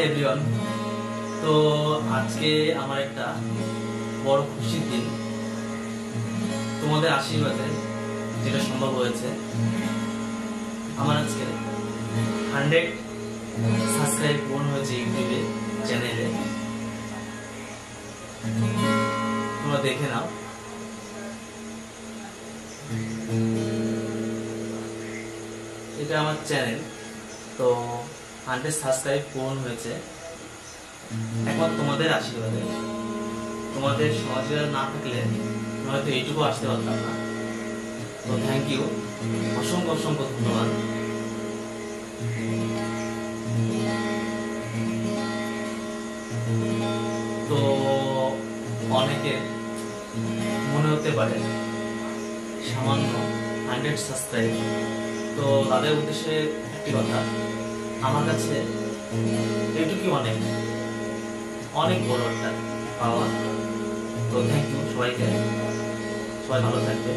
Everyone. তো আজকে আমার একটা বড় খুশির দিন। তোমাদের আশীর্বাদে যেটা সম্ভব হয়েছে, আমার আজকে 100 সাবস্ক্রাইব পূরণ হয়েছে ইউটিউবে চ্যানেলে। তোমরা দেখে নাও। এটা আমার চ্যানেল। তো 100 সাবস্ক্রাইব পূরণ হয়েছে একমাত্র তোমাদের আশীর্বাদে। তোমাদের সহযোগিতা না থাকলে হয়তো এইটুকু আসতে পারতাম না। তো থ্যাংক ইউ, অসংখ্য অসংখ্য ধন্যবাদ। তো অনেকের মনে হতে পারে সামান্য 100 সাবস্ক্রাইব, তো তাদের উদ্দেশ্যে একটি কথা, আমার কাছে এটুকুই অনেক অনেক বড় একটা পাওয়া। তো থ্যাংক ইউ সবাইকে, সবাই ভালো থাকবে।